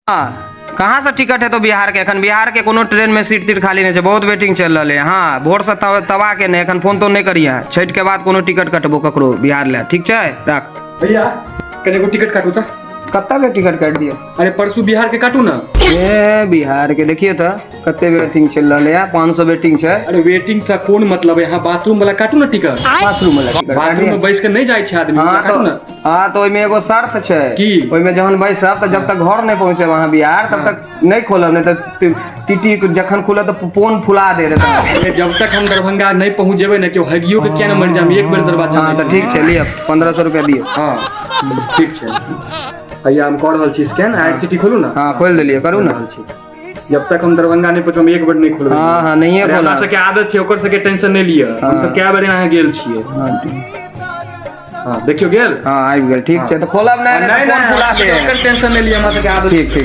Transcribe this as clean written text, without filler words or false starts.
हाँ कहाँ से टिकट है तो बिहार के एखन बिहार के कोनो ट्रेन में सीट तीट खाली नहीं है, बहुत वेटिंग चल रहा है। हाँ भोर से तबा के नहीं एखन फोन तो नहीं करिए, छठ के बाद कोनो टिकट कटबो ककरो बिहार ले, ठीक है रख भैया कने को टिकट काटू था। कत्ता के टिकट काट दिया? अरे परसों बिहार के काटू ना। ए बिहार के देखिए तो कत्ते वेटिंग चल रहा है, 500 वेटिंग है। अरे वेटिंग का कौन मतलब है, यहाँ बाथरूम वाला काटू ना टिकट। बाथरूम वाला टिकट बाथरूम में बैठ के नहीं जाए छे आदमी। हाँ तो ओइमे एगो शर्त छै की ओइमे जहन बैसब तो जब तक घर नहीं पहुंचे वहाँ बिहार तब तक नहीं खोलब, नहीं तो टीटी जखन खुला तो पोन फुला दे रहे। जब तक हम दरभंगा नहीं पहुंच जेबे ना कि हगियो के क्या न मर जाम, एक बेर दरवाजा। हाँ तो ठीक है लिया 1500 रुपया दियो। हाँ ठीक है भैया हम कर रहल छी स्कैन, IRCTC खोलू ना। हाँ खोल दिलिए, करू ना। जब तक हम दरभंगा नहीं पहुंचब एक बेर नहीं खोलबे। हाँ हाँ नहीं है खोला। हमरा सबके आदत छै, ओकर सबके टेंशन नहीं लिया। हम सब कए बेर यहाँ गेल छियै। हाँ देखियो गेल। हाँ आबि गेल, ठीक है तो खोलब नहीं, नहीं टेंशन नहीं लिया, हमरा सबके आदत। ठीक ठीक।